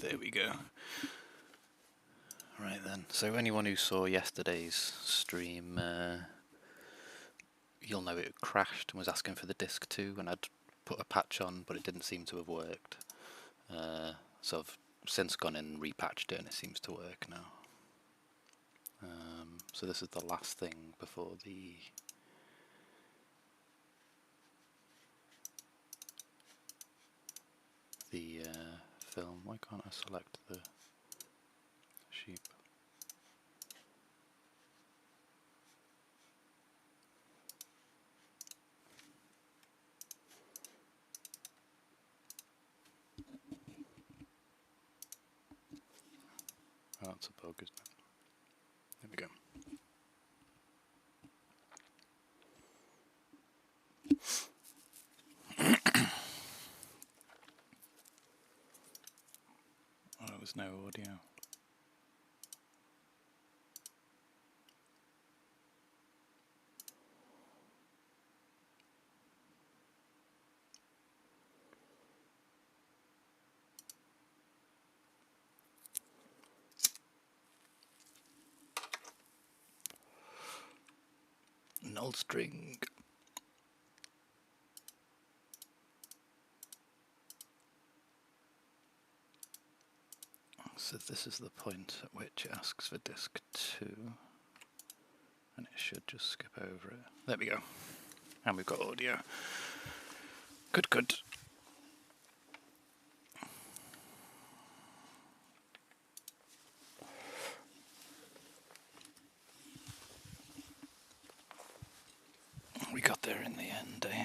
There we go. Right then, so anyone who saw yesterday's stream, you'll know it crashed and was asking for the disc 2, and I'd put a patch on, but it didn't seem to have worked. So I've since gone in and repatched it, and it seems to work now. So this is the last thing before the film. Why can't I select the sheep? Oh, that's a bug, isn't it? There we go. Oh, there was no audio. Null string. So this is the point at which it asks for disk 2, and it should just skip over it. There we go. And we've got audio. Good, good. We got there in the end, eh?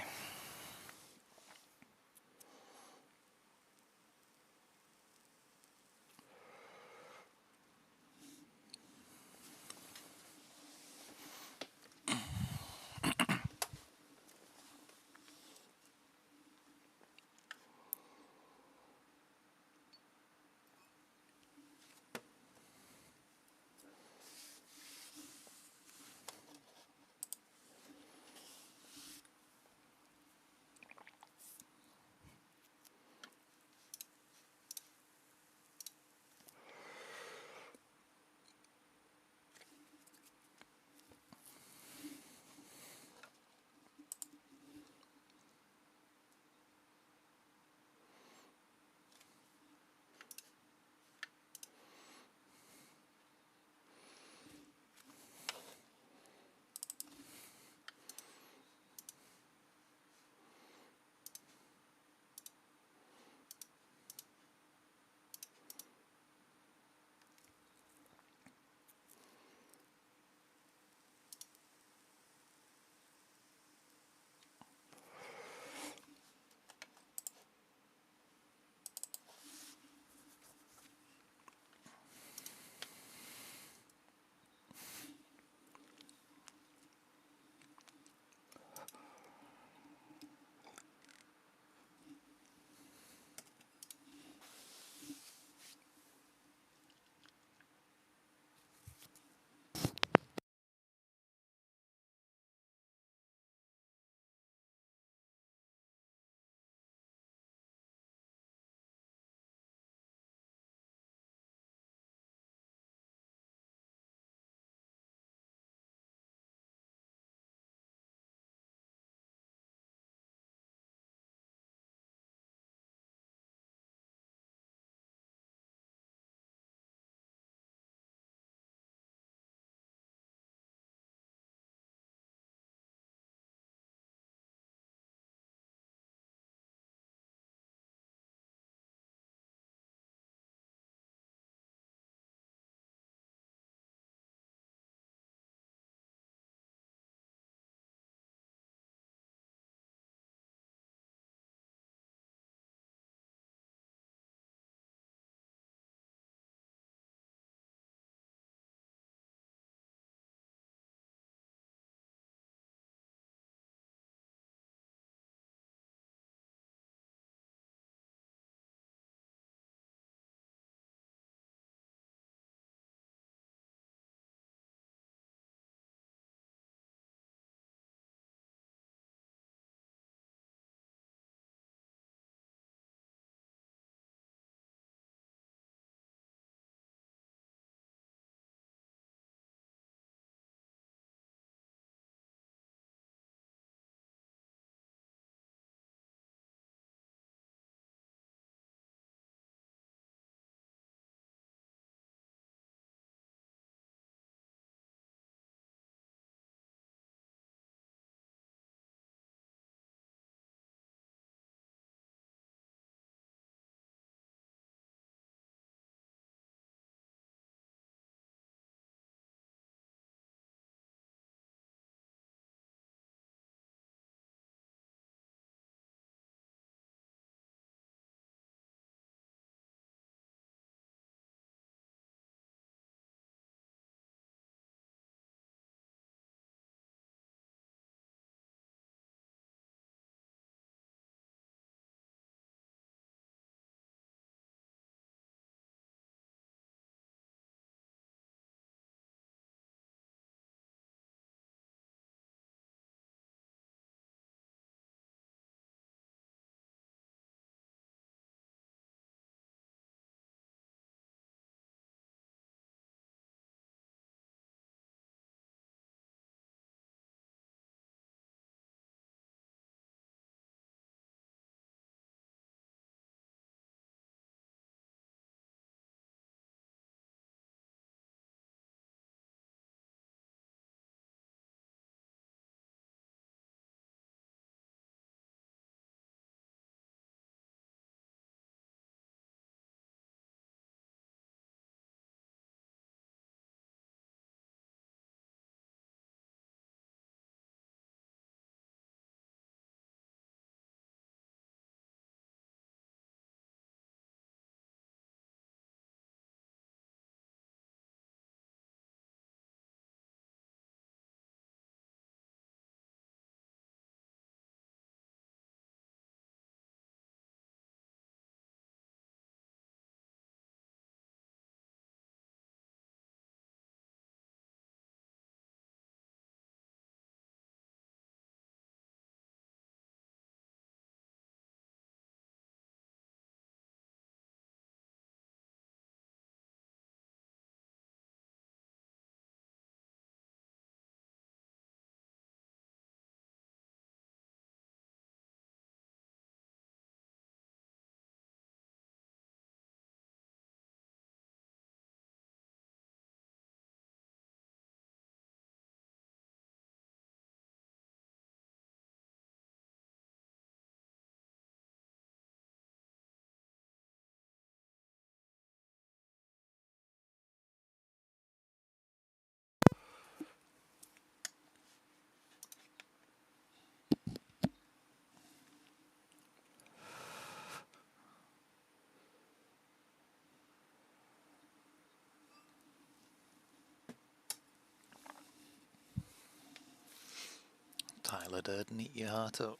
pile of dirt and eat your heart up.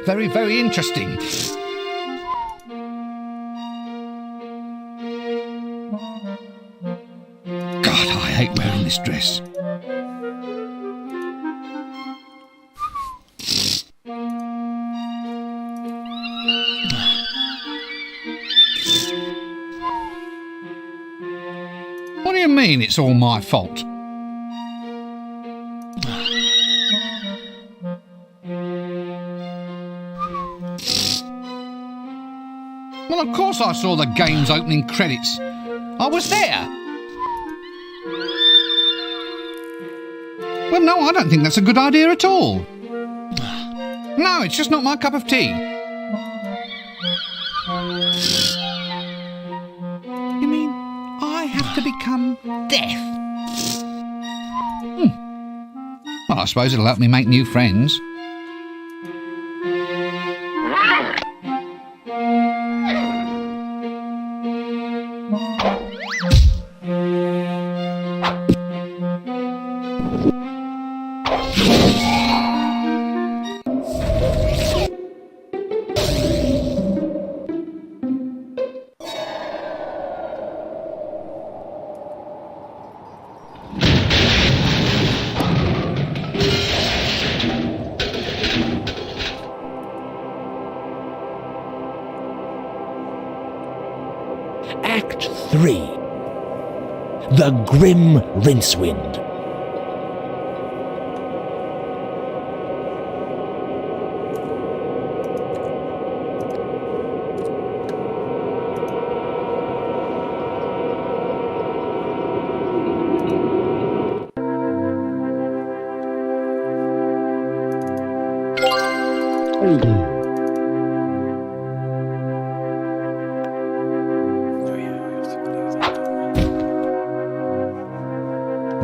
Very, very interesting. God, I hate wearing this dress. What do you mean it's all my fault? Well, of course I saw the game's opening credits. I was there. Well, no, I don't think that's a good idea at all. No, it's just not my cup of tea. You mean I have to become deaf? Well, I suppose it'll help me make new friends. Act 3. The Grim Rincewind.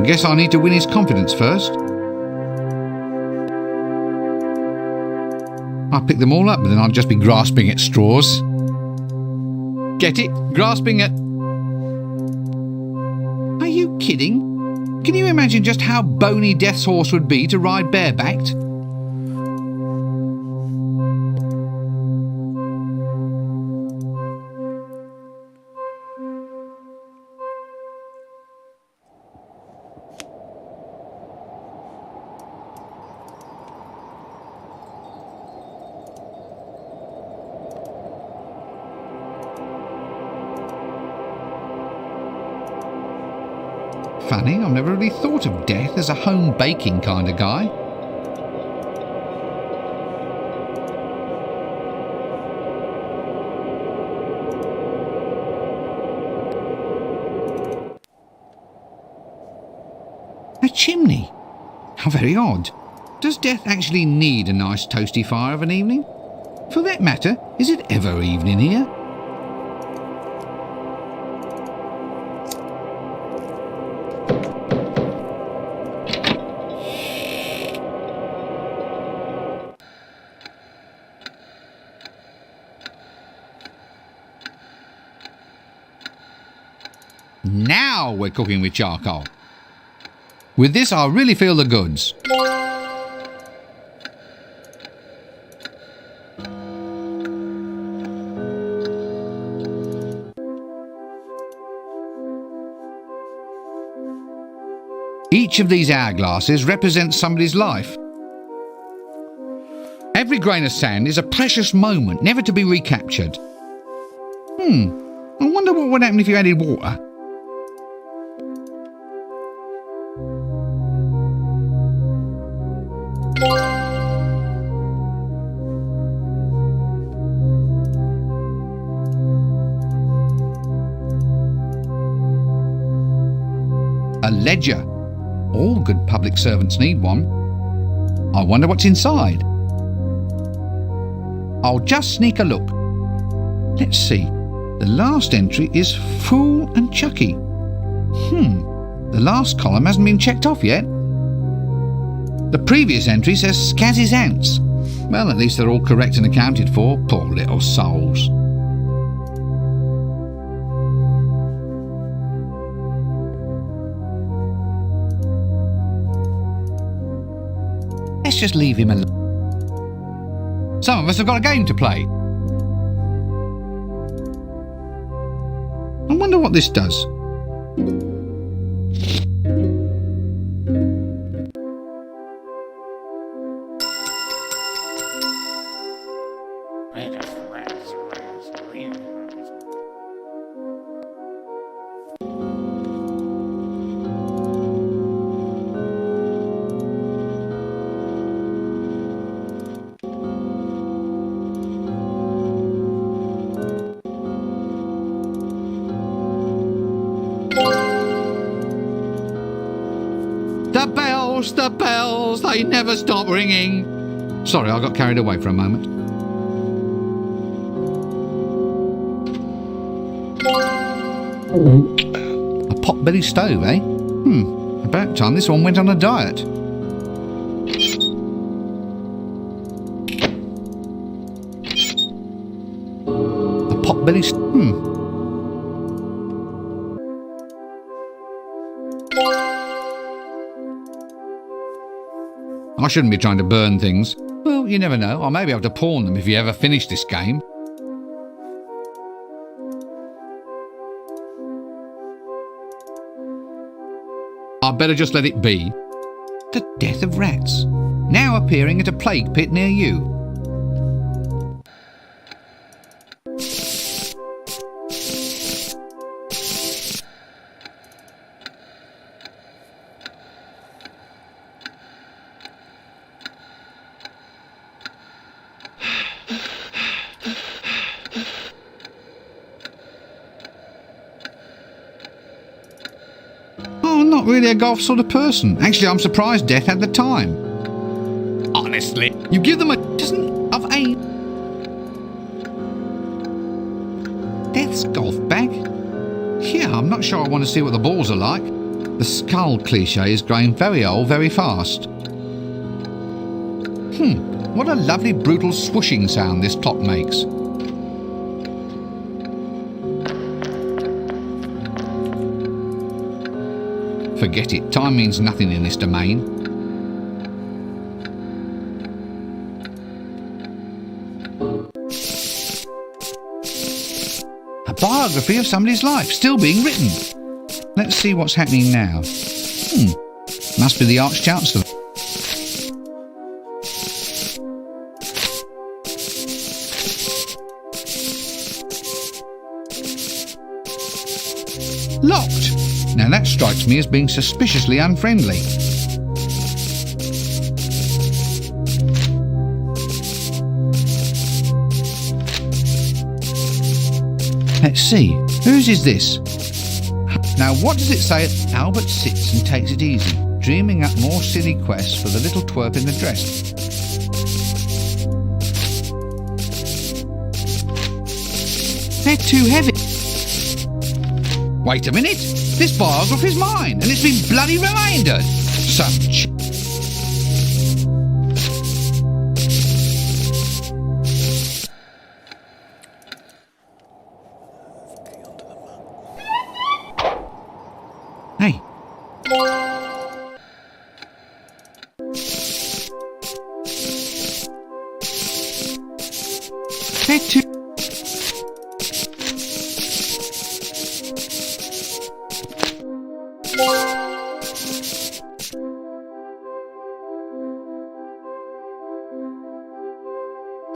Guess I need to win his confidence first. I'd pick them all up, but then I'd just be grasping at straws. Get it? Grasping at... Are you kidding? Can you imagine just how bony Death's horse would be to ride barebacked? Funny, I've never really thought of Death as a home baking kind of guy. A chimney? How very odd. Does Death actually need a nice toasty fire of an evening? For that matter, is it ever evening here? Now we're cooking with charcoal. With this, I really feel the goods. Each of these hourglasses represents somebody's life. Every grain of sand is a precious moment, never to be recaptured. I wonder what would happen if you added water. A ledger. All good public servants need one. I wonder what's inside. I'll just sneak a look. Let's see. The last entry is Fool and Chucky. The last column hasn't been checked off yet. The previous entry says Scazzy's ants. Well, at least they're all correct and accounted for. Poor little souls. Let's just leave him alone. Some of us have got a game to play. I wonder what this does. The bells, they never stop ringing. Sorry, I got carried away for a moment. A pot-bellied stove, eh? About time this one went on a diet. A pot-bellied I shouldn't be trying to burn things. Well, you never know. I may be able to pawn them if you ever finish this game. I'd better just let it be. The death of rats. Now appearing at a plague pit near you. Not really a golf sort of person. Actually, I'm surprised Death had the time. Honestly, you give them a dozen of aim. Death's golf bag? Yeah, I'm not sure I want to see what the balls are like. The skull cliche is growing very old very fast. What a lovely brutal swooshing sound this clock makes. Forget it, time means nothing in this domain. A biography of somebody's life, still being written. Let's see what's happening now. Must be the Arch-Chancellor. Locked! Now that strikes me as being suspiciously unfriendly. Let's see, whose is this? Now what does it say? Albert sits and takes it easy, dreaming up more silly quests for the little twerp in the dress. They're too heavy. Wait a minute, this biography's mine, and it's been bloody reminded. Hey. They're too...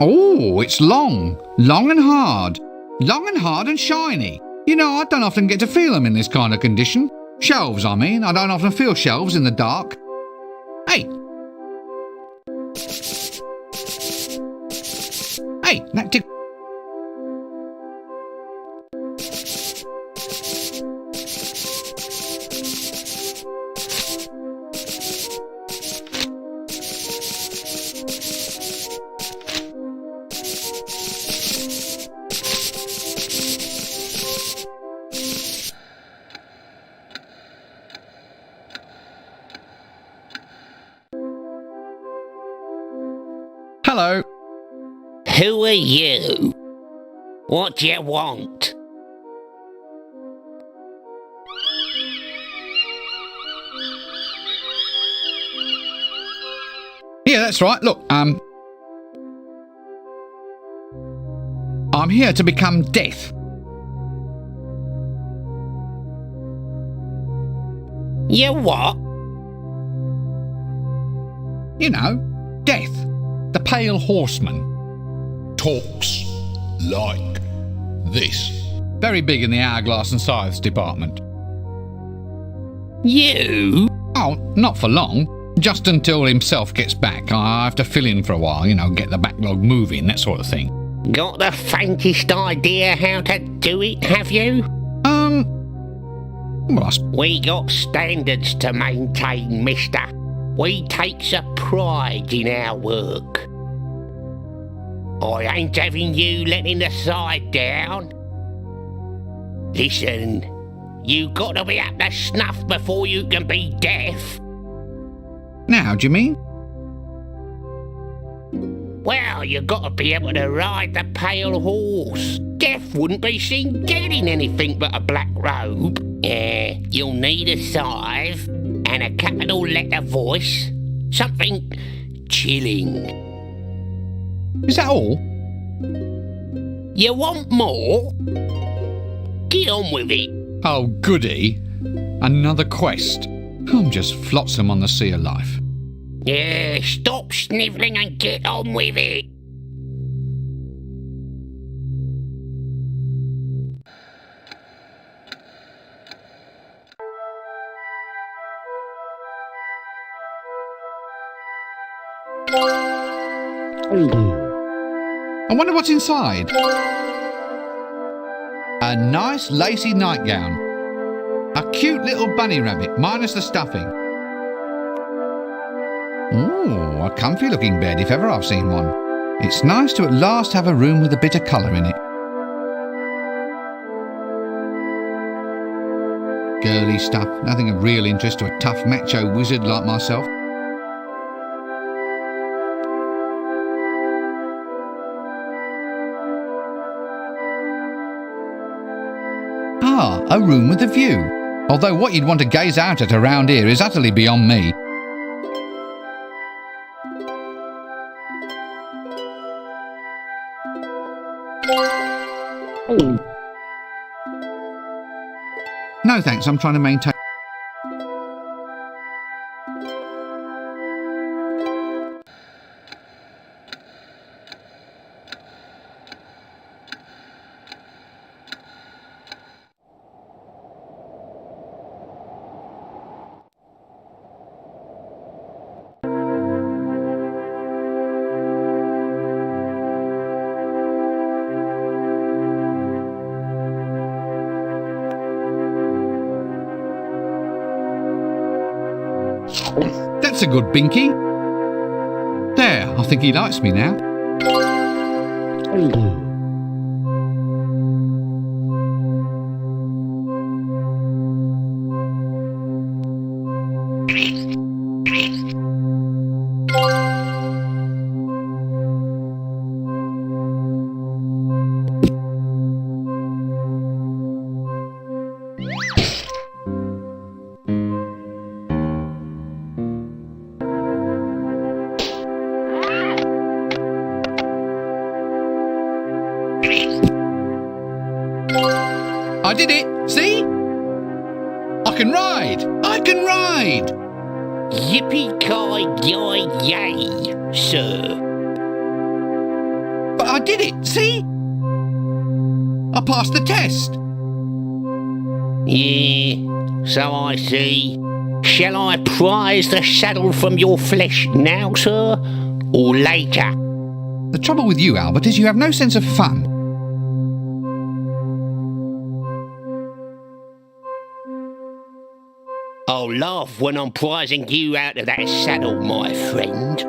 Oh, it's long. Long and hard. Long and hard and shiny. You know, I don't often get to feel them in this kind of condition. Shelves, I mean. I don't often feel shelves in the dark. Hey! Hey, that tick... Hello. Who are you? What do you want? Yeah, that's right. Look, I'm here to become death. You what? You know, death. The Pale Horseman. Talks like this. Very big in the hourglass and scythes department. You? Oh, not for long. Just until himself gets back. I have to fill in for a while, you know, get the backlog moving, that sort of thing. Got the faintest idea how to do it, have you? Well, We got standards to maintain, mister. We takes a pride in our work. I ain't having you letting the side down. Listen, you got to be up to snuff before you can be deaf. Now, do you mean? Well, you got to be able to ride the pale horse. Deaf wouldn't be seen dead in anything but a black robe. Yeah, you'll need a scythe and a capital letter voice. Something chilling. Is that all? You want more? Get on with it. Oh, goody. Another quest. I'm just flotsam on the sea of life. Yeah, stop snivelling and get on with it. I wonder what's inside. A nice lacy nightgown. A cute little bunny rabbit, minus the stuffing. Ooh, a comfy looking bed if ever I've seen one. It's nice to at last have a room with a bit of colour in it. Girly stuff, nothing of real interest to a tough macho wizard like myself. Ah, a room with a view. Although what you'd want to gaze out at around here is utterly beyond me. No thanks, I'm trying to maintain... That's a good binky. There, I think he likes me now. I did it! See? I can ride! I can ride! Yippee-ki-yay, sir. But I did it! See? I passed the test! Yeah, so I see. Shall I prize the saddle from your flesh now, sir? Or later? The trouble with you, Albert, is you have no sense of fun. I'll laugh when I'm prizing you out of that saddle, my friend.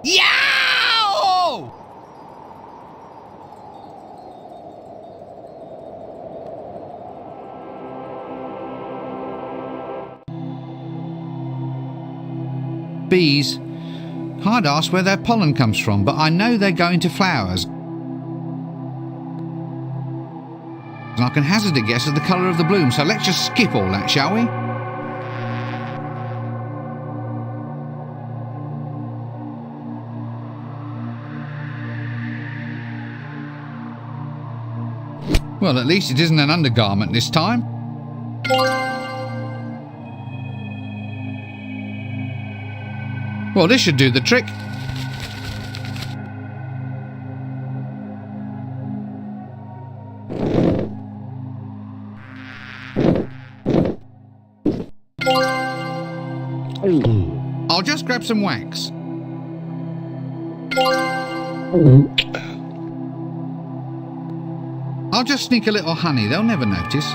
Yow! Bees. I'd ask where their pollen comes from, but I know they go into flowers. And I can hazard a guess at the colour of the bloom, so let's just skip all that, shall we? Well, at least it isn't an undergarment this time. Well, this should do the trick. I'll just grab some wax. I'll just sneak a little honey, they'll never notice.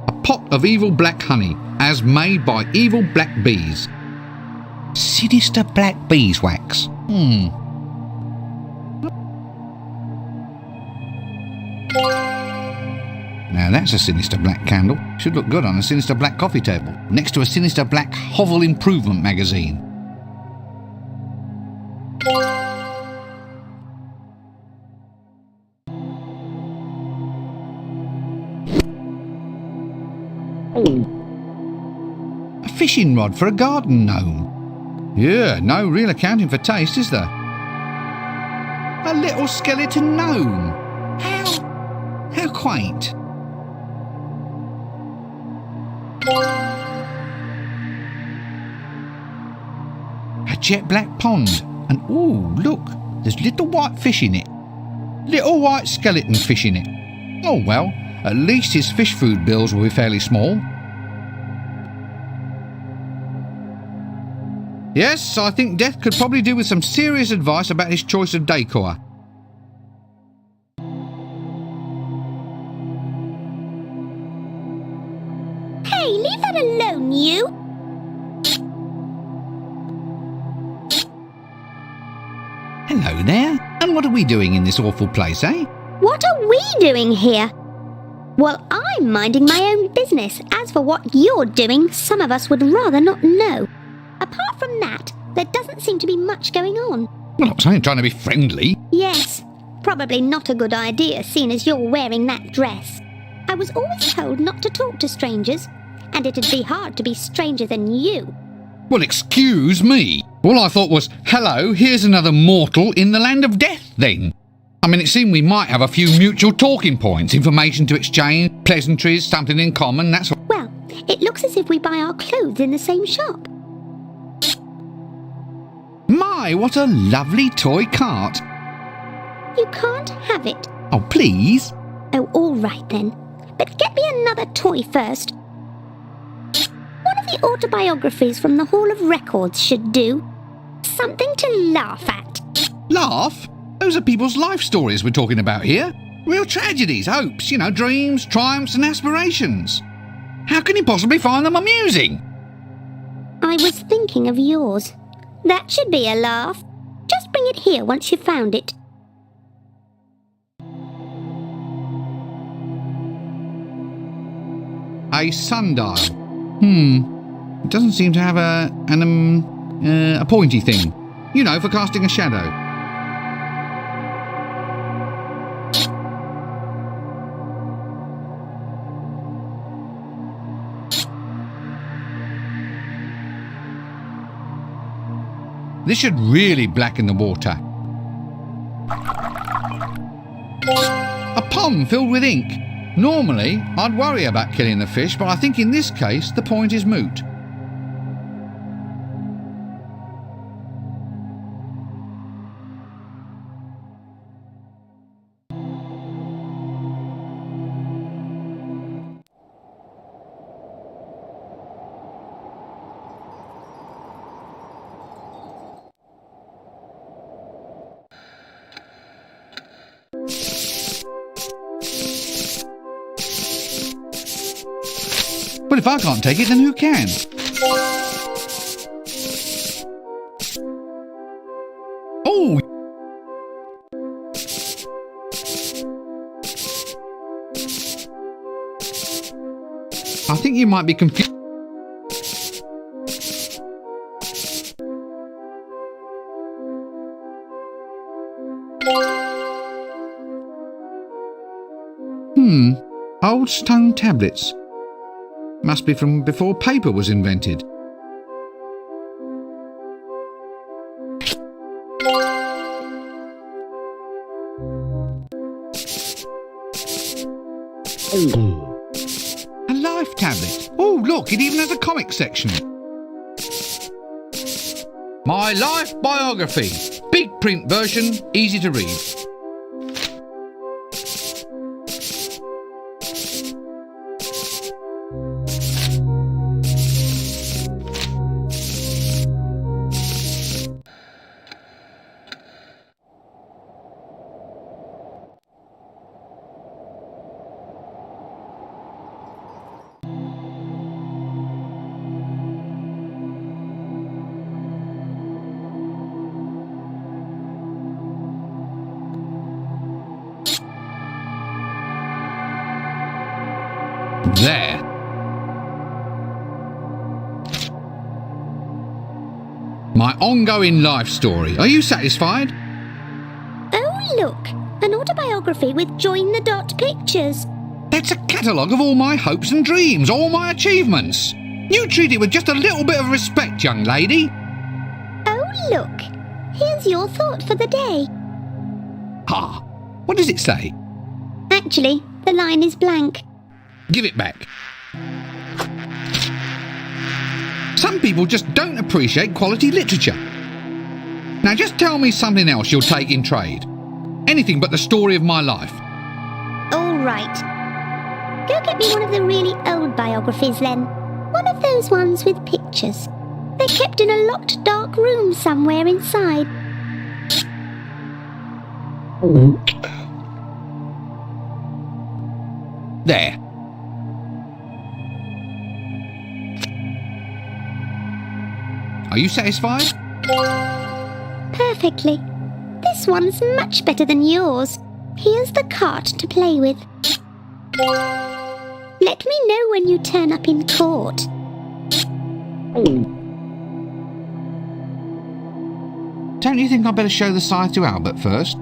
A pot of evil black honey, as made by evil black bees. Sinister black beeswax. Now that's a sinister black candle. Should look good on a sinister black coffee table, next to a sinister black Hovel Improvement magazine. A fishing rod for a garden gnome. Yeah, no real accounting for taste, is there? A little skeleton gnome. How quaint. A jet black pond, and ooh, look, there's little white fish in it. Little white skeleton fish in it. Oh well, at least his fish food bills will be fairly small. Yes, I think Death could probably do with some serious advice about his choice of decor. Hey, leave that alone, you! Hello there, and what are we doing in this awful place, eh? What are we doing here? Well, I'm minding my own business. As for what you're doing, some of us would rather not know. Apart from that, There doesn't seem to be much going on. Well, I was only trying to be friendly. Yes, probably not a good idea, seeing as you're wearing that dress. I was always told not to talk to strangers, and it'd be hard to be stranger than you. Well, excuse me. All I thought was, hello, here's another mortal in the land of death, then. I mean, it seemed we might have a few mutual talking points, information to exchange, pleasantries, something in common, that's all. Well, it looks as if we buy our clothes in the same shop. My, what a lovely toy cart. You can't have it. Oh, please. Oh, all right then. But get me another toy first. One of the autobiographies from the Hall of Records should do. Something to laugh at. Laugh? Those are people's life stories we're talking about here. Real tragedies, hopes, dreams, triumphs and aspirations. How can you possibly find them amusing? I was thinking of yours. That should be a laugh. Just bring it here once you've found it. A sundial. It doesn't seem to have a pointy thing. For casting a shadow. This should really blacken the water. A pond filled with ink. Normally, I'd worry about killing the fish, but I think in this case, the point is moot. But if I can't take it, then who can? Oh! I think you might be confused. Old stone tablets. Must be from before paper was invented. A life tablet. Oh, look, it even has a comic section. My life biography. Big print version, easy to read. There. My ongoing life story. Are you satisfied? Oh, look. An autobiography with join the dot pictures. That's a catalogue of all my hopes and dreams, all my achievements. You treat it with just a little bit of respect, young lady. Oh, look. Here's your thought for the day. Ah, what does it say? Actually, the line is blank. Give it back. Some people just don't appreciate quality literature. Now just tell me something else you'll take in trade. Anything but the story of my life. All right. Go get me one of the really old biographies then. One of those ones with pictures. They're kept in a locked dark room somewhere inside. There. Are you satisfied? Perfectly. This one's much better than yours. Here's the cart to play with. Let me know when you turn up in court. don't you think I'd better show the scythe to Albert first?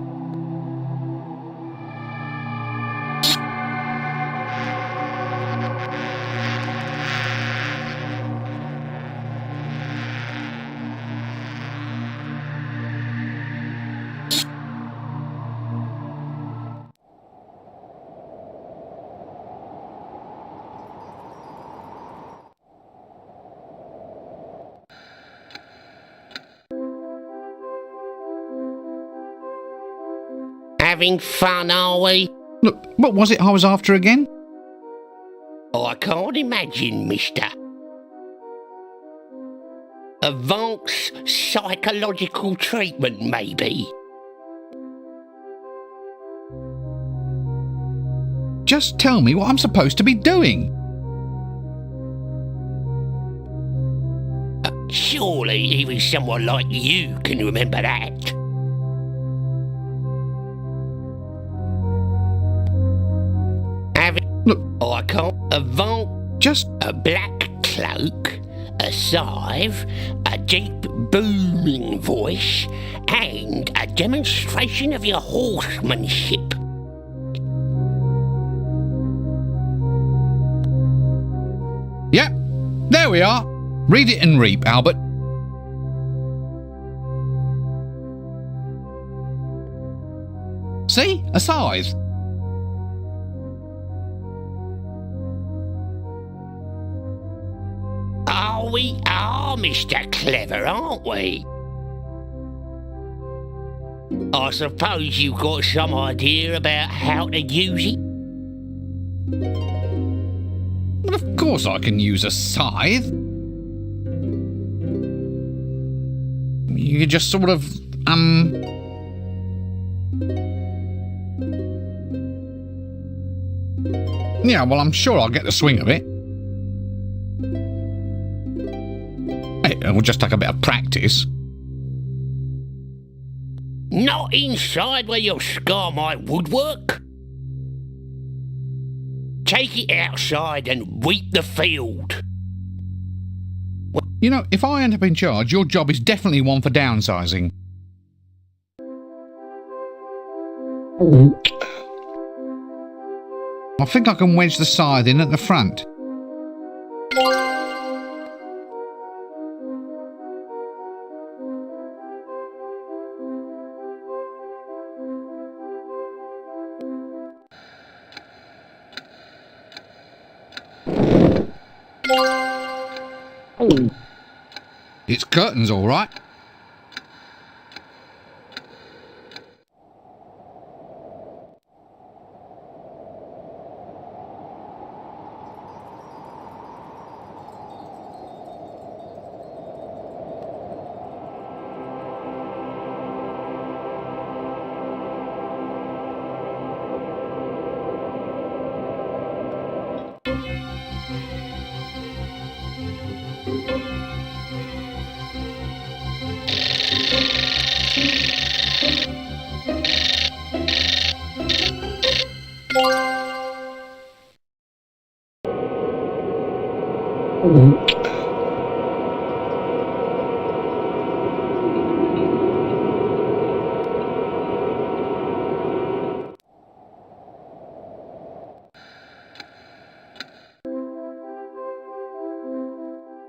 Having fun, are we? Look, what was it I was after again? I can't imagine, mister. Advanced psychological treatment, maybe? Just tell me what I'm supposed to be doing. Surely even someone like you can remember that. Look, I can't. just... A black cloak, a scythe, a deep booming voice, and a demonstration of your horsemanship. Yep, there we are. Read it and reap, Albert. See? A scythe. We are Mr. Clever, aren't we? I suppose you've got some idea about how to use it? Well, of course I can use a scythe. You just sort of, Yeah, well, I'm sure I'll get the swing of it. It will just take a bit of practice. Not inside where you'll scar my woodwork. Take it outside and weep the field. You know, if I end up in charge, your job is definitely one for downsizing. I think I can wedge the scythe in at the front. It's curtains, all right.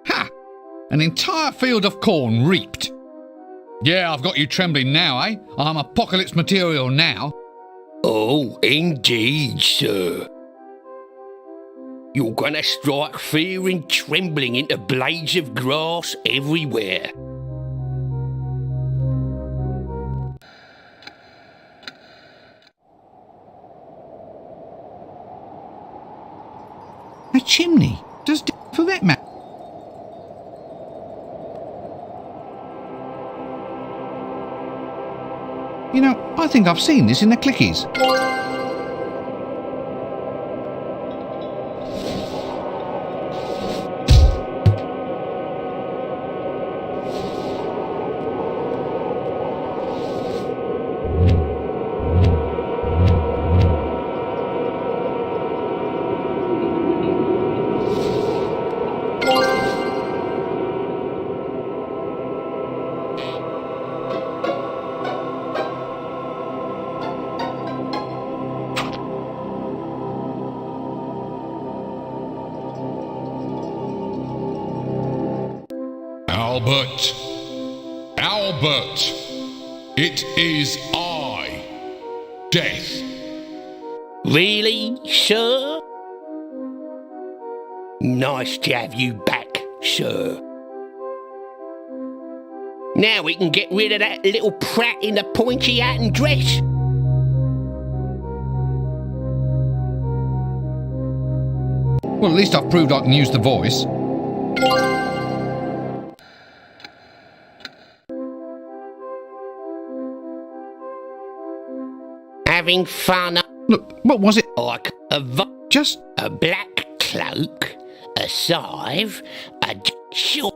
Ha! An entire field of corn reaped. Yeah, I've got you trembling now, eh? I'm apocalypse material now. Oh, indeed, sir. You're gonna strike fear and trembling into blades of grass everywhere. A chimney. Does do for that matter. You know, I think I've seen this in the clickies. Albert. Albert. It is I, Death. Really, sir? Nice to have you back, sir. Now we can get rid of that little prat in the pointy hat and dress. Well, at least I've proved I can use the voice. Having fun Look, what was it? like Just... a black cloak, a scythe, a short.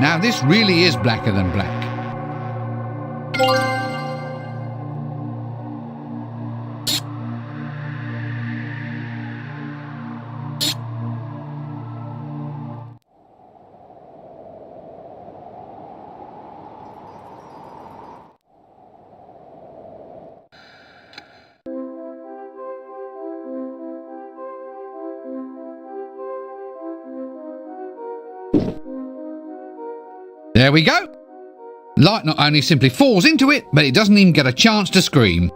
Now this really is blacker than black. There we go. Light not only simply falls into it, but it doesn't even get a chance to scream.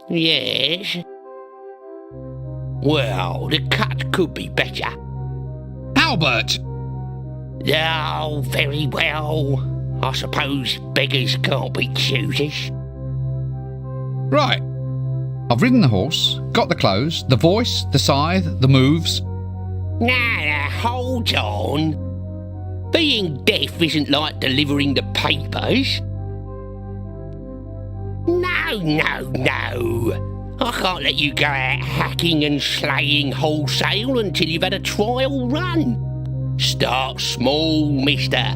Yes. Well, the cut could be better. Albert! Oh, very well. I suppose beggars can't be choosers. Right. I've ridden the horse, got the clothes, the voice, the scythe, the moves. Now, hold on. Being deaf isn't like delivering the papers. No. I can't let you go out hacking and slaying wholesale until you've had a trial run. Start small, mister.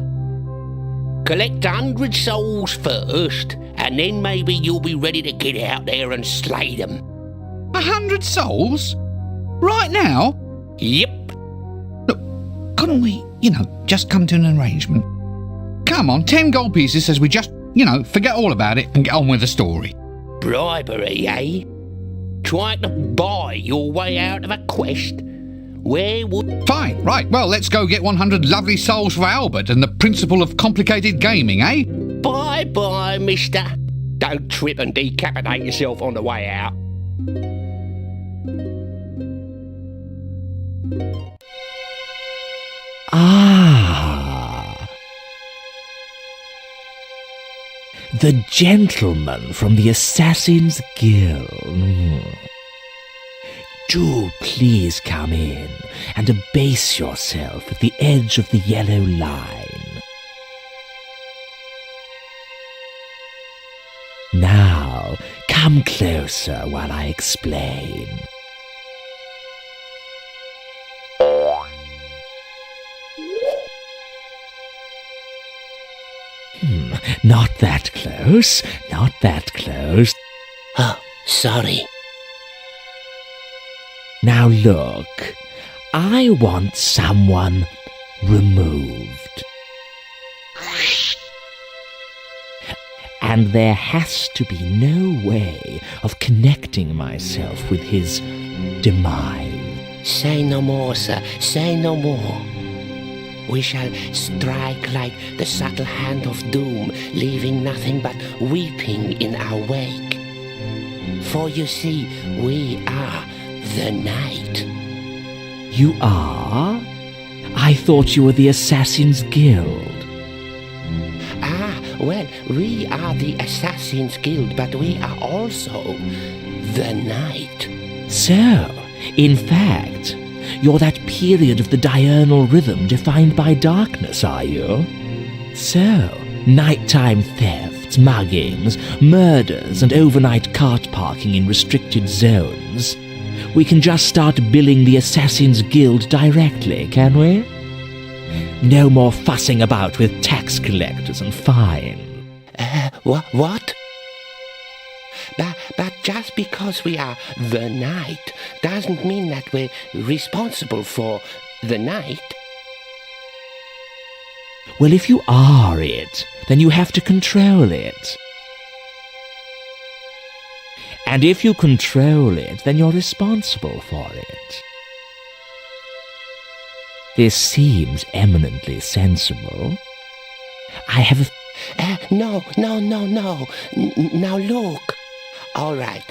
Collect 100 souls first, and then maybe you'll be ready to get out there and slay them. 100 souls? Right now? Yep. Look, couldn't we, just come to an arrangement? Come on, 10 gold pieces says we just, forget all about it and get on with the story. Bribery, eh? Trying to buy your way out of a quest? Where would... Fine, right, well, let's go get 100 lovely souls for Albert and the principle of complicated gaming, eh? Bye-bye, mister. Don't trip and decapitate yourself on the way out. Ah. The gentleman from the Assassin's Guild. Do please come in and abase yourself at the edge of the yellow line. Now, come closer while I explain. Not that close, not that close. Oh, sorry. Now look, I want someone removed. And there has to be no way of connecting myself with his demise. Say no more, sir. Say no more. We shall strike like the subtle hand of doom, leaving nothing but weeping in our wake. For you see, we are the night. You are? I thought you were the Assassin's Guild. Well, we are the Assassin's Guild, but we are also the night. So, in fact, you're that period of the diurnal rhythm defined by darkness, are you? So, nighttime thefts, muggings, murders, and overnight cart parking in restricted zones. We can just start billing the Assassin's Guild directly, can we? No more fussing about with tax collectors and fines. What? But just because we are the night doesn't mean that we're responsible for the night. Well, if you are it, then you have to control it. And if you control it, then you're responsible for it. This seems eminently sensible. I have a... No. Now look. All right.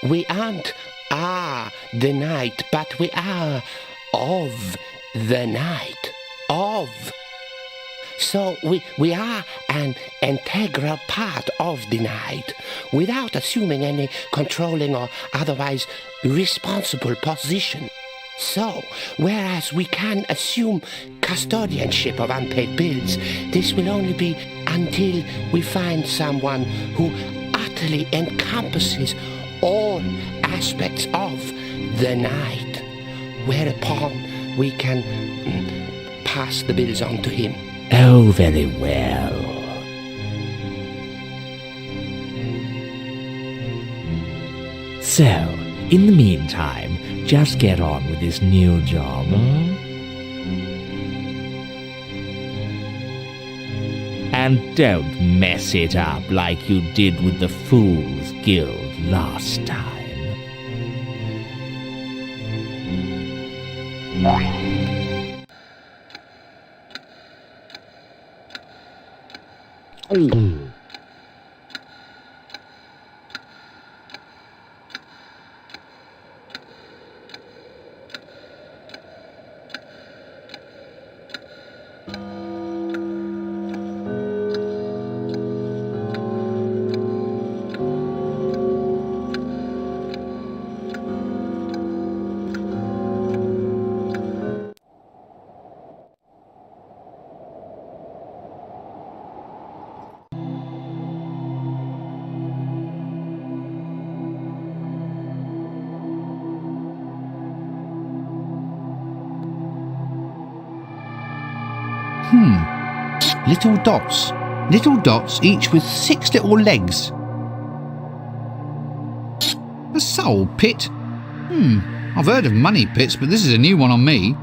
We aren't the night, but we are of the night. Of. So we are an integral part of the night without assuming any controlling or otherwise responsible position. So, whereas we can assume custodianship of unpaid bills, this will only be until we find someone who utterly encompasses all aspects of the night, whereupon we can pass the bills on to him. Oh, very well. So, in the meantime, just get on with this new job, huh? And don't mess it up like you did with the Fool's Guild last time. Little dots. Little dots, each with 6 little legs. A soul pit? I've heard of money pits, but this is a new one on me.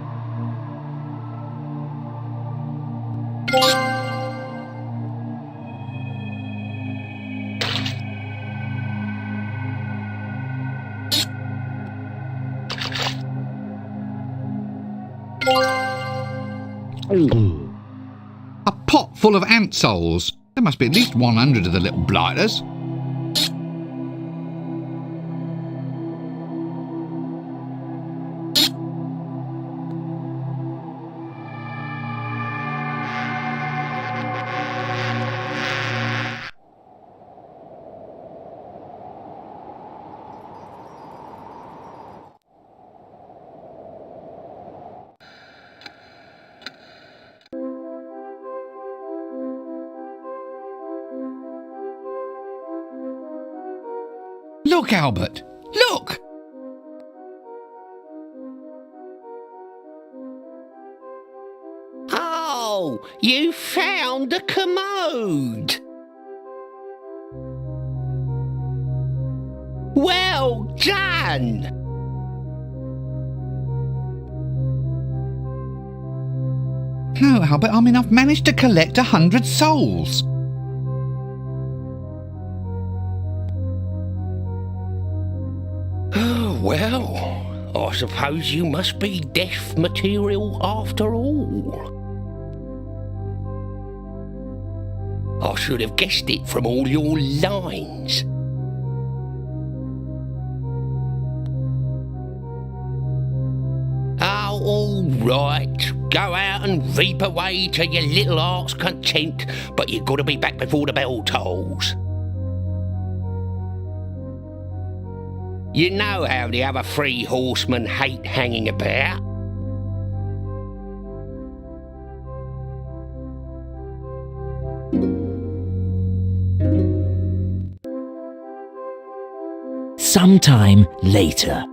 A pot full of ant souls. There must be at least 100 of the little blighters. Look, Albert! Look! Oh, you found a commode! Well done! No, Albert, I've managed to collect 100 souls. Well, I suppose you must be deaf material after all. I should have guessed it from all your lines. Oh, all right. Go out and reap away to your little heart's content, but you've got to be back before the bell tolls. You know how the other 3 horsemen hate hanging about. Sometime later.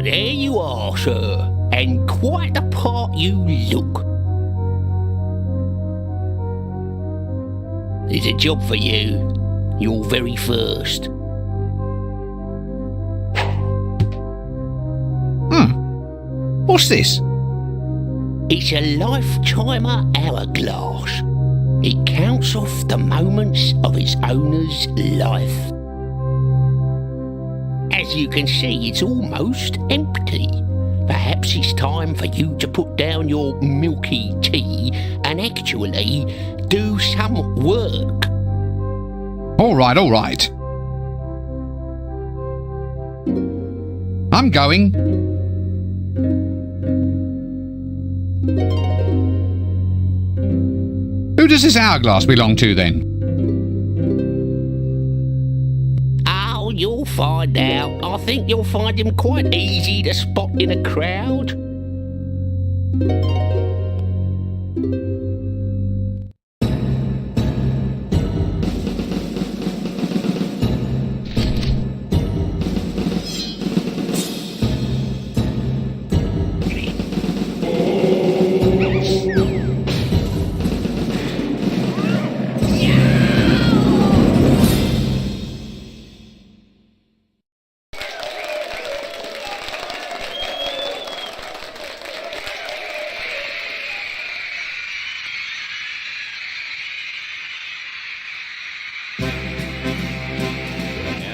there you are, sir. And quite the part you look. There's a job for you. Your very first. What's this? It's a lifetimer hourglass. It counts off the moments of its owner's life. As you can see, it's almost empty. Perhaps it's time for you to put down your milky tea and actually do some work. All right. I'm going. Who does this hourglass belong to, then? Oh, you'll find out. I think you'll find him quite easy to spot in a crowd.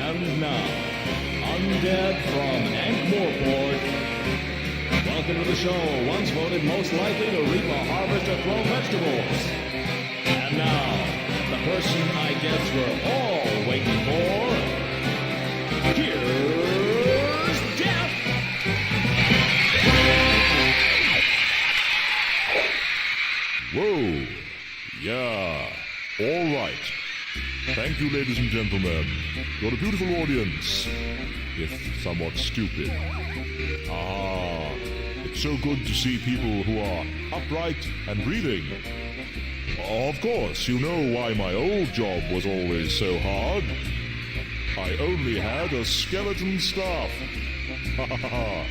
And now, Undead from Ankh-Morport. Welcome to the show, once voted most likely to reap a harvest of grown vegetables. And now, the person I guess we're all waiting for. Here's Death! Whoa. Yeah. All right. Thank you, ladies and gentlemen. You're a beautiful audience, if somewhat stupid. It's so good to see people who are upright and breathing. Of course, you know why my old job was always so hard. I only had a skeleton staff. Ha ha ha.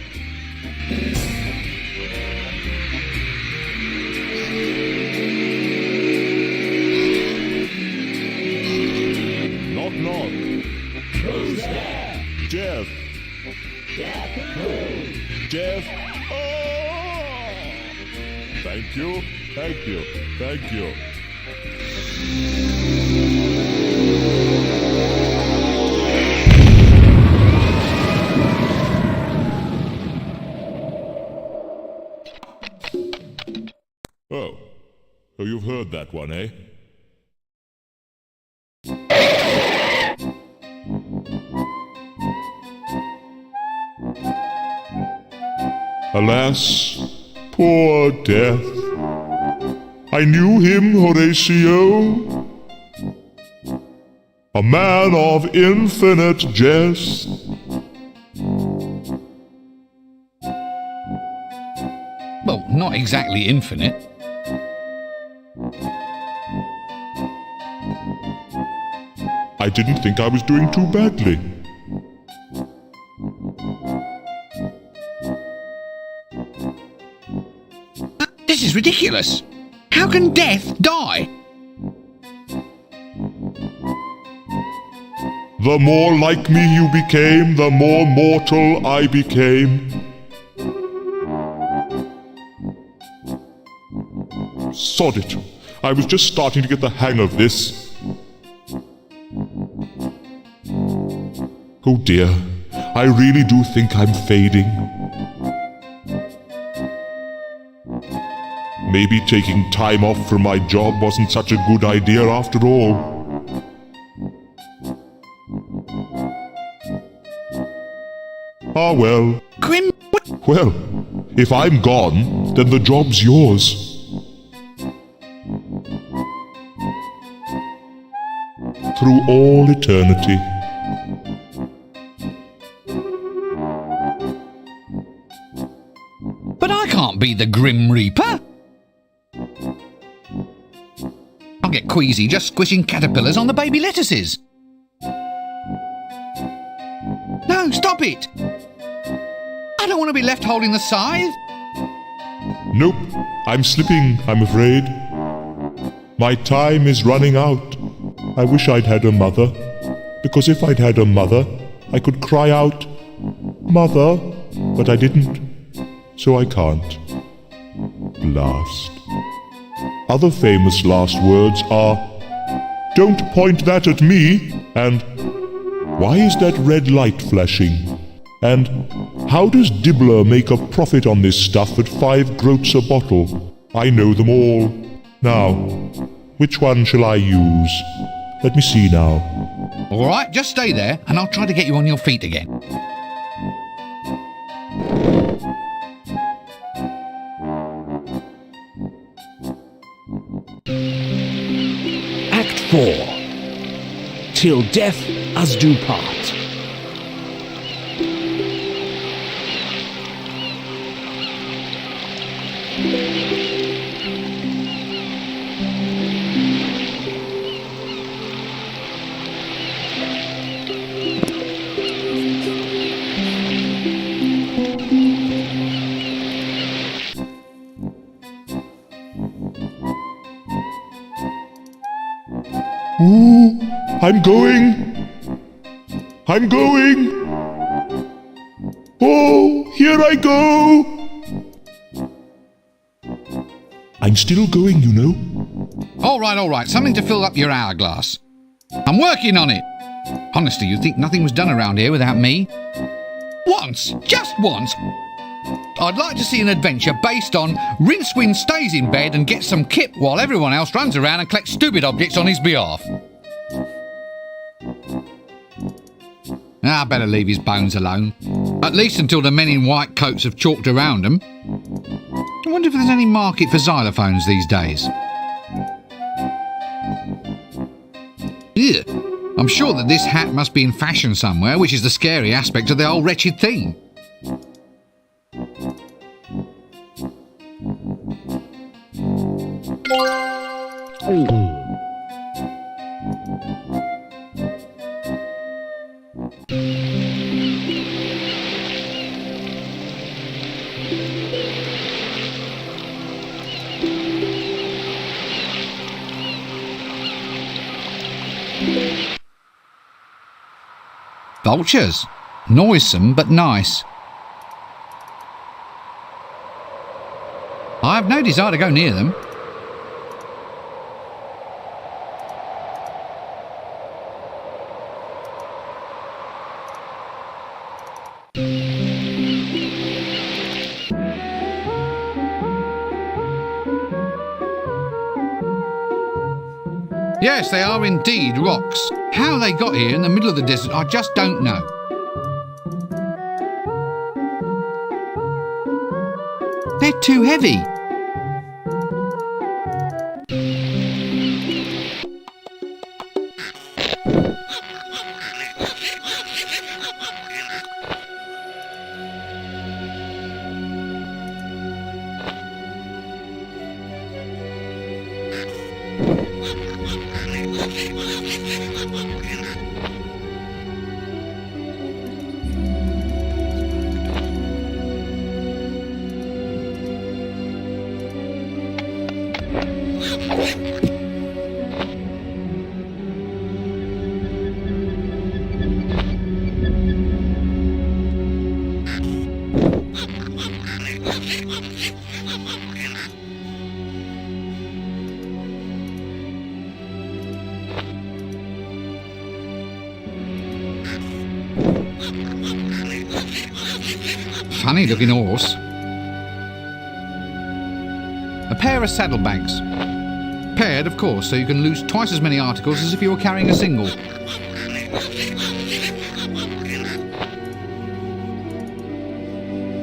Knock knock. Who's there? Jeff. Death who? Jeff. Oh! Thank you. Oh, you've heard that one, eh? Alas, poor Death. I knew him, Horatio, a man of infinite jest. Well, not exactly infinite. I didn't think I was doing too badly. This is ridiculous. How can Death die? The more like me you became, the more mortal I became. Sod it. I was just starting to get the hang of this. Oh dear, I really do think I'm fading. Maybe taking time off from my job wasn't such a good idea after all. Ah well. Grim... Well, if I'm gone, then the job's yours. Through all eternity. But I can't be the Grim Reaper. I'll get queasy just squishing caterpillars on the baby lettuces. No, stop it! I don't want to be left holding the scythe. Nope, I'm slipping, I'm afraid. My time is running out. I wish I'd had a mother, because if I'd had a mother, I could cry out, "Mother," but I didn't, so I can't. Blast. Other famous last words are, "Don't point that at me," and "Why is that red light flashing?" and "How does Dibbler make a profit on this stuff at 5 groats a bottle?" I know them all. Now, which one shall I use? Let me see now. All right, just stay there, and I'll try to get you on your feet again. Act 4. Till death us do part. Ooh, I'm going! I'm going! Oh, here I go! I'm still going, you know. All right, something to fill up your hourglass. I'm working on it. Honestly, you'd think nothing was done around here without me? Once, just once, I'd like to see an adventure based on Rincewind stays in bed and gets some kip while everyone else runs around and collects stupid objects on his behalf. I better leave his bones alone. At least until the men in white coats have chalked around them. I wonder if there's any market for xylophones these days. Ugh. I'm sure that this hat must be in fashion somewhere, which is the scary aspect of the whole wretched thing. Vultures. Noisome but nice. I have no desire to go near them. Yes, they are indeed rocks. How they got here in the middle of the desert, I just don't know. They're too heavy. Funny looking horse. A pair of saddlebags. Paired, of course, so you can lose twice as many articles as if you were carrying a single.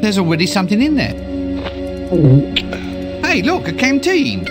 There's already something in there. Hey, look, a canteen.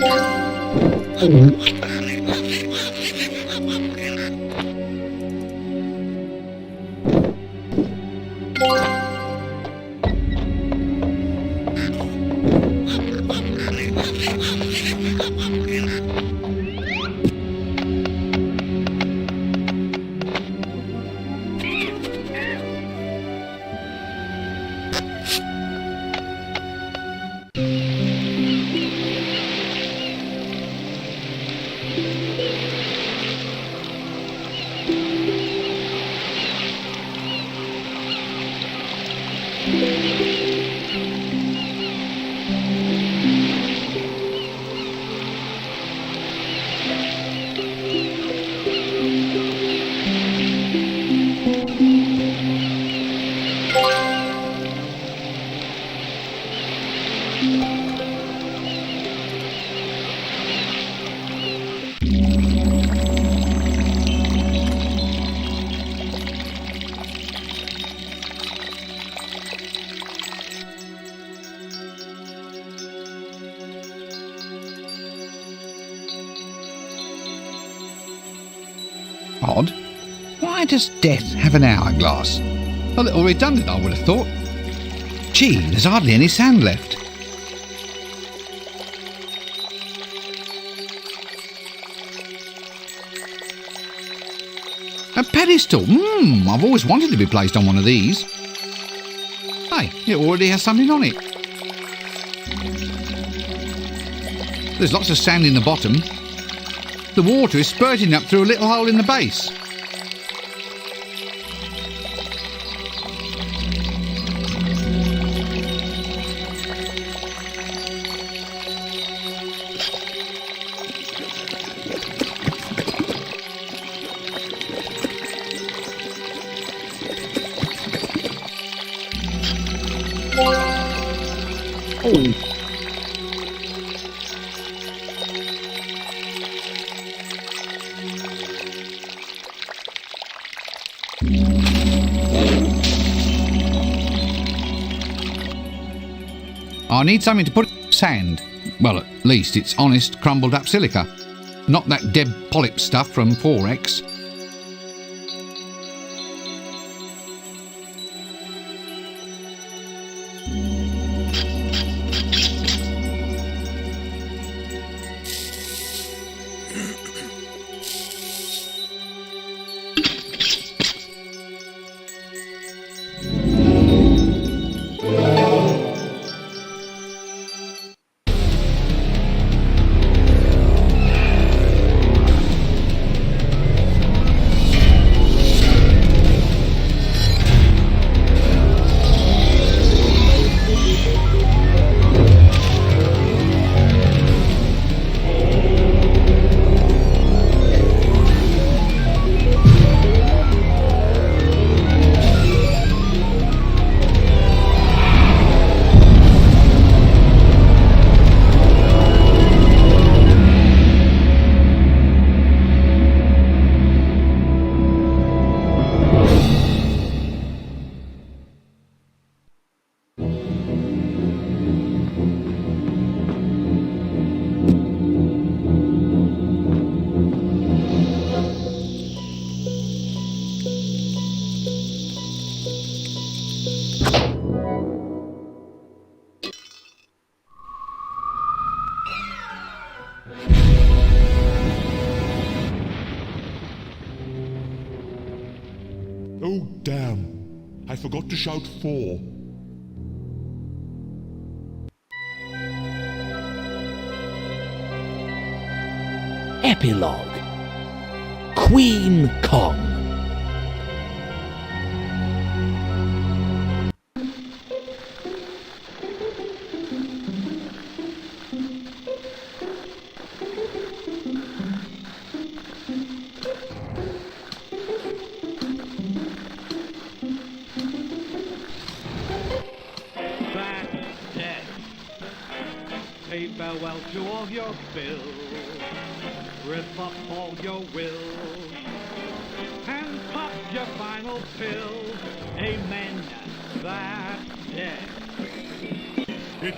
Odd. Why does death have an hourglass? A little redundant, I would have thought. Gee, there's hardly any sand left. A pedestal. I've always wanted to be placed on one of these. Hey, it already has something on it. There's lots of sand in the bottom. The water is spurting up through a little hole in the base. I need something to put sand. Well, at least it's honest, crumbled up silica. Not that dead polyp stuff from 4X. Oh, damn. I forgot to shout 4. Epilogue. Queen Kong. Say farewell to all your bills, rip up all your wills, and pop your final pill. Amen, that's death. It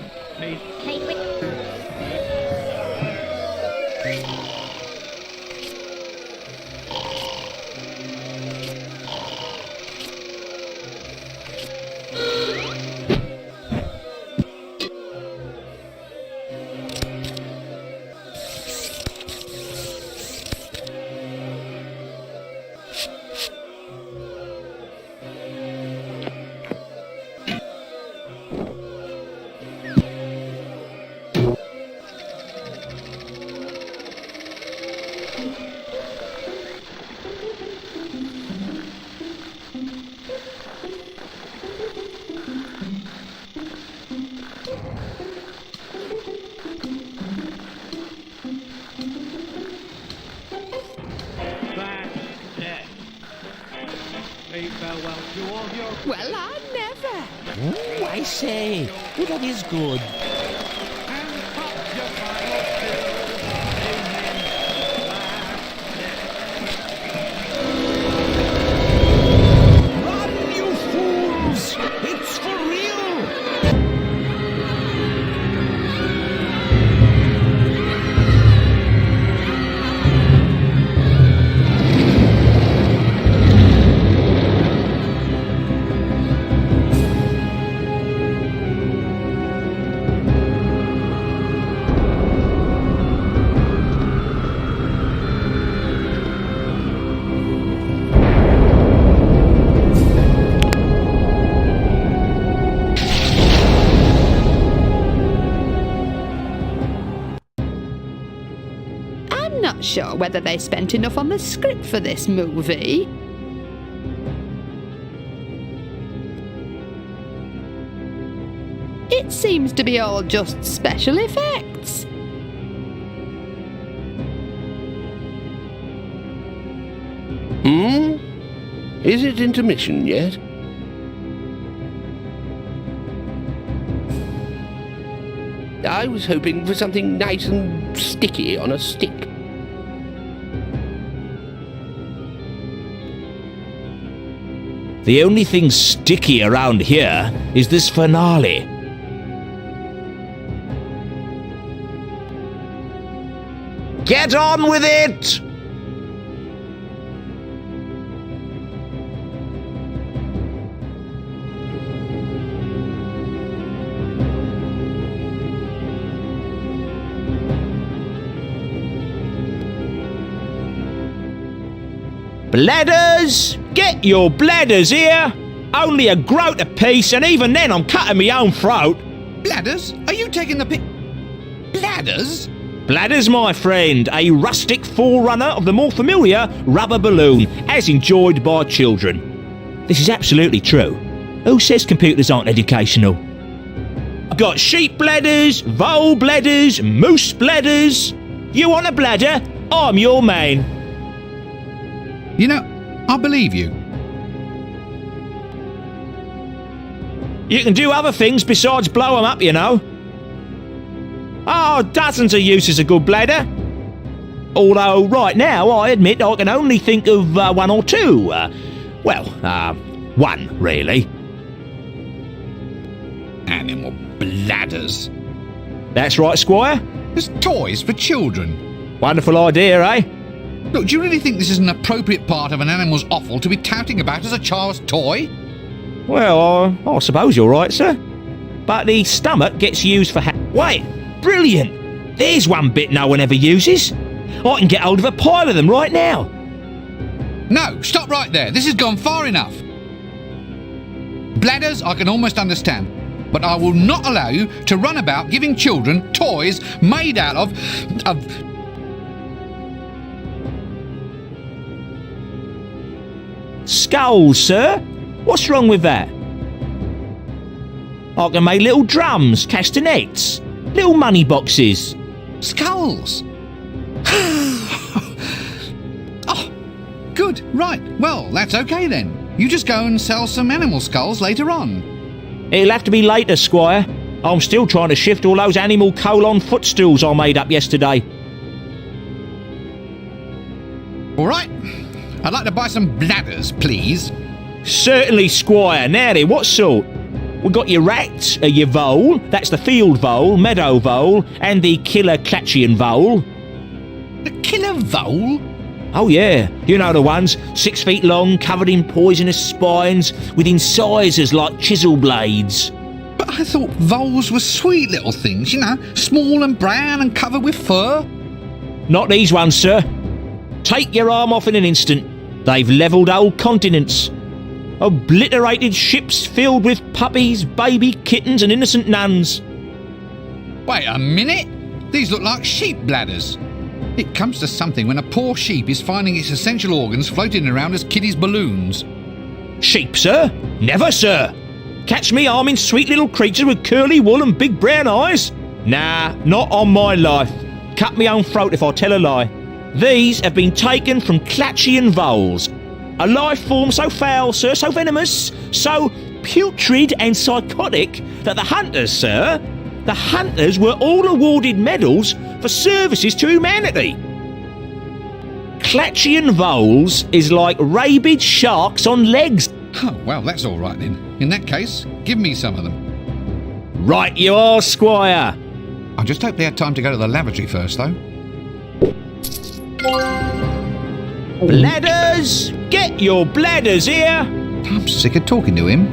farewell to all your... Well, I never. Ooh, I say. Well, that is good. And pop your final pill. Amen. Run, you fools! It's for real! I'm not sure whether they spent enough on the script for this movie. It seems to be all just special effects. Is it intermission yet? I was hoping for something nice and sticky on a stick. The only thing sticky around here is this finale. Get on with it! Bladders! Get your bladders here! Only a groat apiece, and even then I'm cutting my own throat. Bladders? Are you taking the pic? Bladders? Bladders, my friend, a rustic forerunner of the more familiar rubber balloon, as enjoyed by children. This is absolutely true. Who says computers aren't educational? I've got sheep bladders, vole bladders, moose bladders. You want a bladder? I'm your man. You know, I believe you. You can do other things besides blow 'em up, you know. Oh, dozens of uses a good bladder. Although right now I admit I can only think of one or two. One really. Animal bladders. That's right, Squire. There's toys for children. Wonderful idea, eh? Look, do you really think this is an appropriate part of an animal's offal to be touting about as a child's toy? Well, I suppose you're right, sir. But the stomach gets used for Wait, brilliant! There's one bit no one ever uses. I can get hold of a pile of them right now. No, stop right there. This has gone far enough. Bladders I can almost understand, but I will not allow you to run about giving children toys made out of skulls, sir? What's wrong with that? I can make little drums, castanets, little money boxes. skulls. Oh, good. Right. Well, that's okay then. You just go and sell some animal skulls later on. It'll have to be later, Squire. I'm still trying to shift all those animal colon footstools I made up yesterday. All right. I'd like to buy some bladders, please. Certainly, Squire. Now then, what sort? We've got your rat, your vole, that's the field vole, meadow vole, and the killer Clatchian vole. The killer vole? Oh yeah, you know the ones, 6 feet long, covered in poisonous spines, with incisors like chisel blades. But I thought voles were sweet little things, you know, small and brown and covered with fur. Not these ones, sir. Take your arm off in an instant. They've levelled whole continents. Obliterated ships filled with puppies, baby kittens and innocent nuns. Wait a minute. These look like sheep bladders. It comes to something when a poor sheep is finding its essential organs floating around as kiddies' balloons. Sheep, sir? Never, sir. Catch me arming sweet little creatures with curly wool and big brown eyes? Nah, not on my life. Cut me own throat if I tell a lie. These have been taken from Clatchian voles. A life form so foul, sir, so venomous, so putrid and psychotic that the hunters were all awarded medals for services to humanity. Clatchian voles is like rabid sharks on legs. Oh, well, that's all right then. In that case, give me some of them. Right you are, Squire. I just hope they had time to go to the lavatory first, though. Bladders! Get your bladders here! I'm sick of talking to him.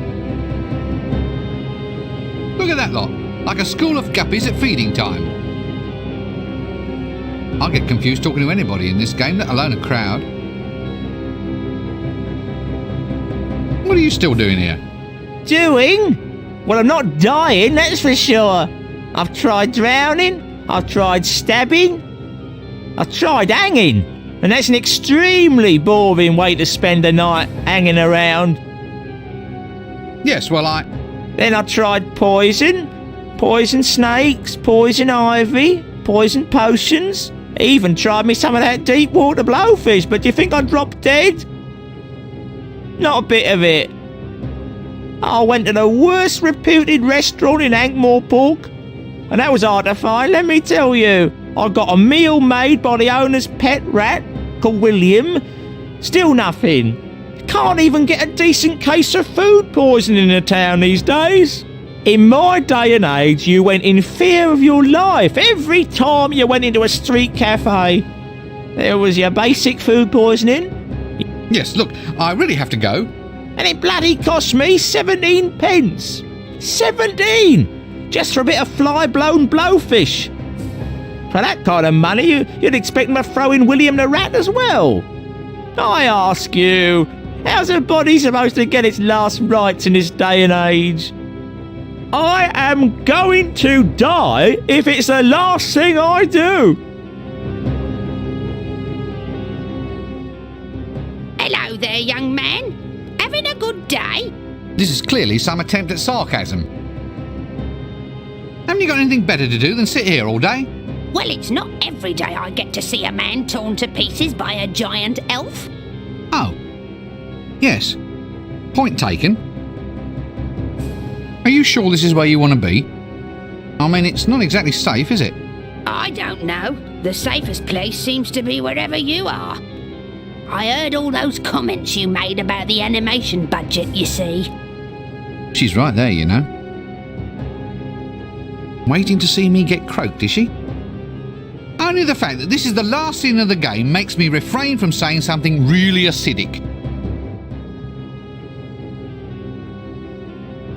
Look at that lot, like a school of guppies at feeding time. I'll get confused talking to anybody in this game, let alone a crowd. What are you still doing here? Doing? Well, I'm not dying, that's for sure. I've tried drowning, I've tried stabbing, I've tried hanging, and that's an extremely boring way to spend a night hanging around. Yes, well, Then I tried poison snakes, poison ivy, poison potions. Even tried me some of that deep water blowfish, but do you think I'd drop dead? Not a bit of it. I went to the worst reputed restaurant in Ankh-Morpork, and that was hard to find, let me tell you. I got a meal made by the owner's pet rat, called William. Still nothing. Can't even get a decent case of food poisoning in a town these days. In my day and age, you went in fear of your life every time you went into a street cafe. There was your basic food poisoning. yes, look, I really have to go. And it bloody cost me 17 pence. 17! Just for a bit of fly-blown blowfish. For that kind of money, you'd expect them to throw in William the Rat as well. I ask you, how's a body supposed to get its last rites in this day and age? I am going to die if it's the last thing I do. Hello there, young man. Having a good day? This is clearly some attempt at sarcasm. Haven't you got anything better to do than sit here all day? Well, it's not every day I get to see a man torn to pieces by a giant elf. Oh. Yes. Point taken. Are you sure this is where you want to be? I mean, it's not exactly safe, is it? I don't know. The safest place seems to be wherever you are. I heard all those comments you made about the animation budget, you see. She's right there, you know. Waiting to see me get croaked, is she? Only the fact that this is the last scene of the game makes me refrain from saying something really acidic.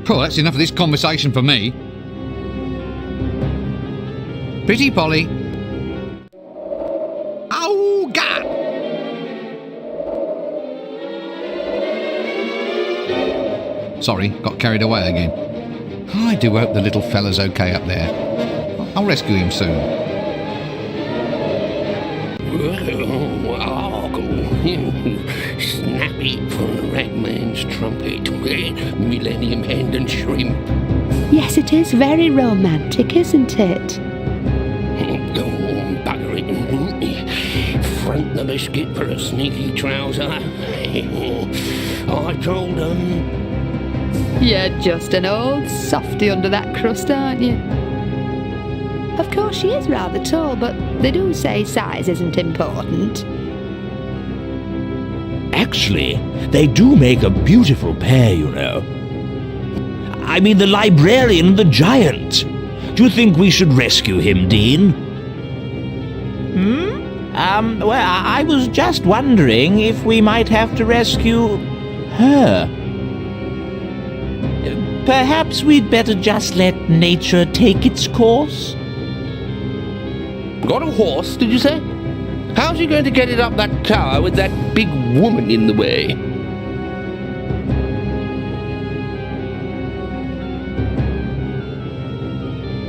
Oh, that's enough of this conversation for me. Pretty Polly. Oh, God! Sorry, got carried away again. I do hope the little fella's okay up there. I'll rescue him soon. Snappy for a ragman's trumpet, millennium hand and shrimp. Yes, it is very romantic, isn't it? Bugger it. Front the biscuit for a sneaky trouser. I told them. You're just an old softy under that crust, aren't you? Of course, she is rather tall, but they do say size isn't important. Actually, they do make a beautiful pair, you know. I mean, the librarian and the giant. Do you think we should rescue him, Dean? Well, I was just wondering if we might have to rescue her. Perhaps we'd better just let nature take its course? Got a horse, did you say? How's he going to get it up that tower with that big woman in the way?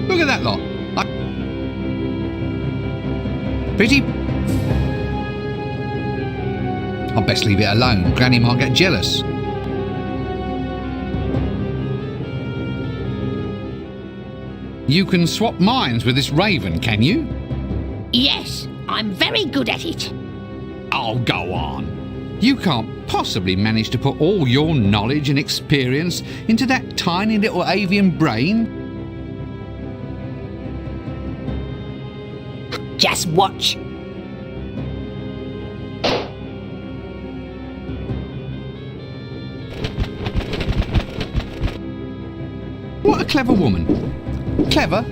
Look at that lot. Pretty. I'll best leave it alone. Granny might get jealous. You can swap minds with this raven, can you? Yes, I'm very good at it. Oh, go on. You can't possibly manage to put all your knowledge and experience into that tiny little avian brain? Just watch. What a clever woman. Clever,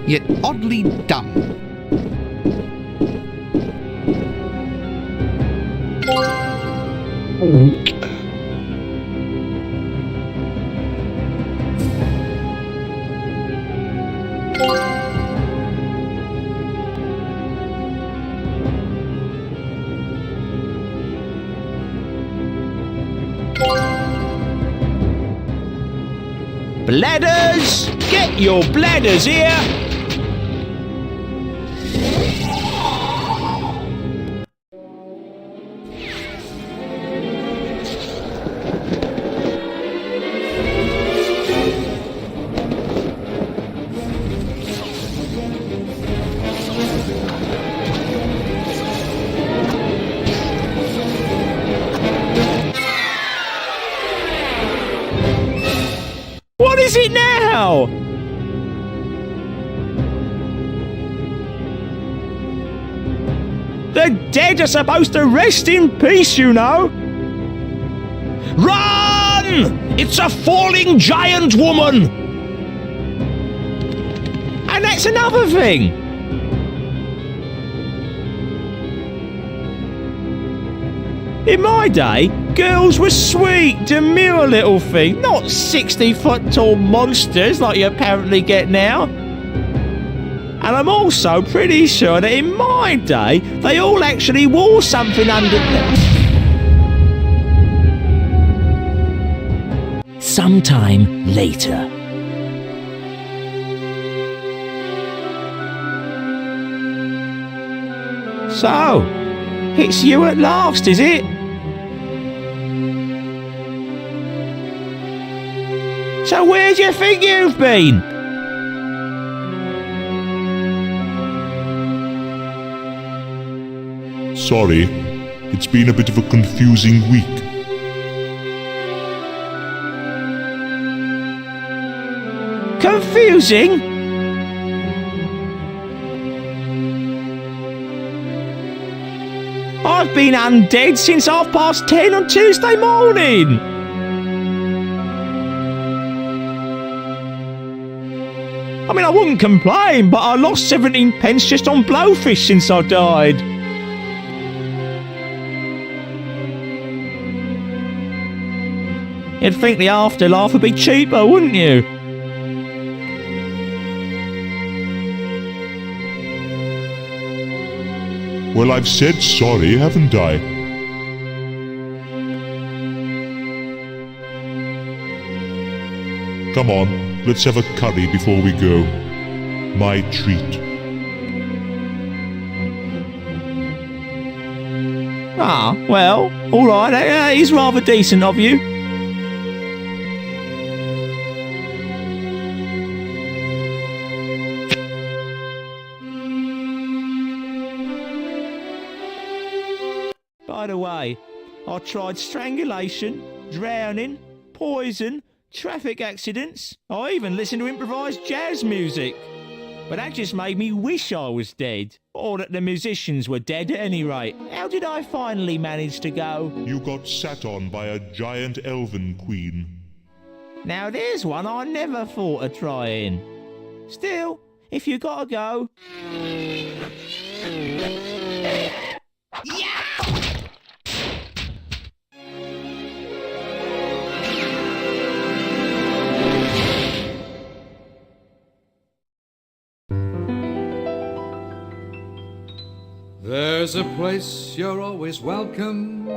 yet oddly dumb. Bladders! Get your bladders here! What is it now? The dead are supposed to rest in peace, you know. Run! It's a falling giant woman! And that's another thing. In my day, girls were sweet, demure little things, not 60-foot tall monsters like you apparently get now. And I'm also pretty sure that in my day, they all actually wore something under them. Sometime later. So, it's you at last, is it? So where do you think you've been? Sorry, it's been a bit of a confusing week. Confusing? I've been undead since 10:30 on Tuesday morning. I mean, I wouldn't complain, but I lost 17 pence just on blowfish since I died. You'd think the afterlife would be cheaper, wouldn't you? Well, I've said sorry, haven't I? Come on, let's have a curry before we go. My treat. Ah, well, all right, that is rather decent of you. By the way, I tried strangulation, drowning, poison, traffic accidents. I even listened to improvised jazz music. But that just made me wish I was dead. Or that the musicians were dead at any rate. How did I finally manage to go? You got sat on by a giant elven queen. Now there's one I never thought of trying. Still, if you gotta go... There's a place you're always welcome,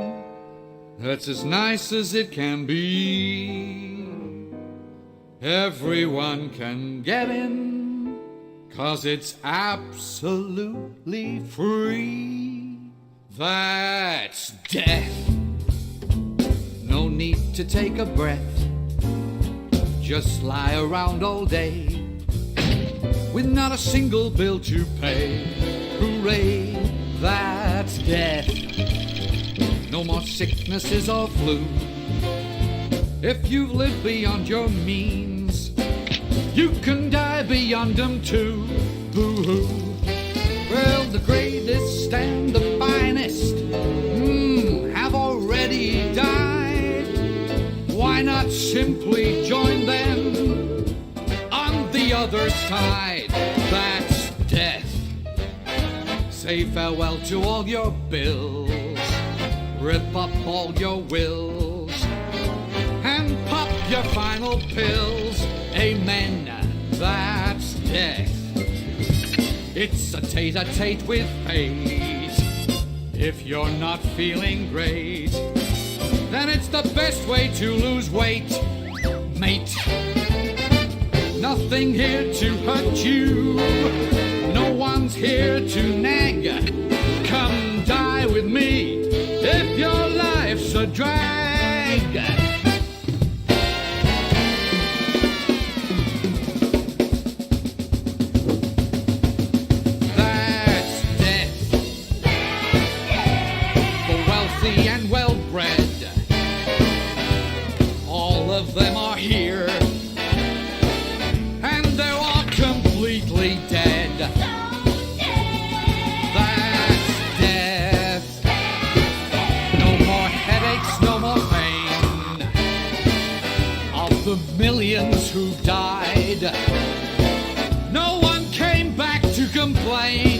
that's as nice as it can be. Everyone can get in, 'cause it's absolutely free. That's death. No need to take a breath, just lie around all day, with not a single bill to pay. Hooray, that's death. no more sicknesses or flu. If you've lived beyond your means, you can die beyond them too. Boo-hoo. Well, the greatest and the finest have already died. Why not simply join them on the other side? That's death. Say farewell to all your bills, rip up all your wills, and pop your final pills. Amen, that's death. It's a tete-a-tete with fate. If you're not feeling great, then it's the best way to lose weight, mate. Nothing here to hurt you, no one's here to nag. Come die with me if your life's a drag. That's death. The wealthy and well-bred, all of them are here, and they're all completely dead. That's death. No more headaches, no more pain. Of the millions who died, no one came back to complain.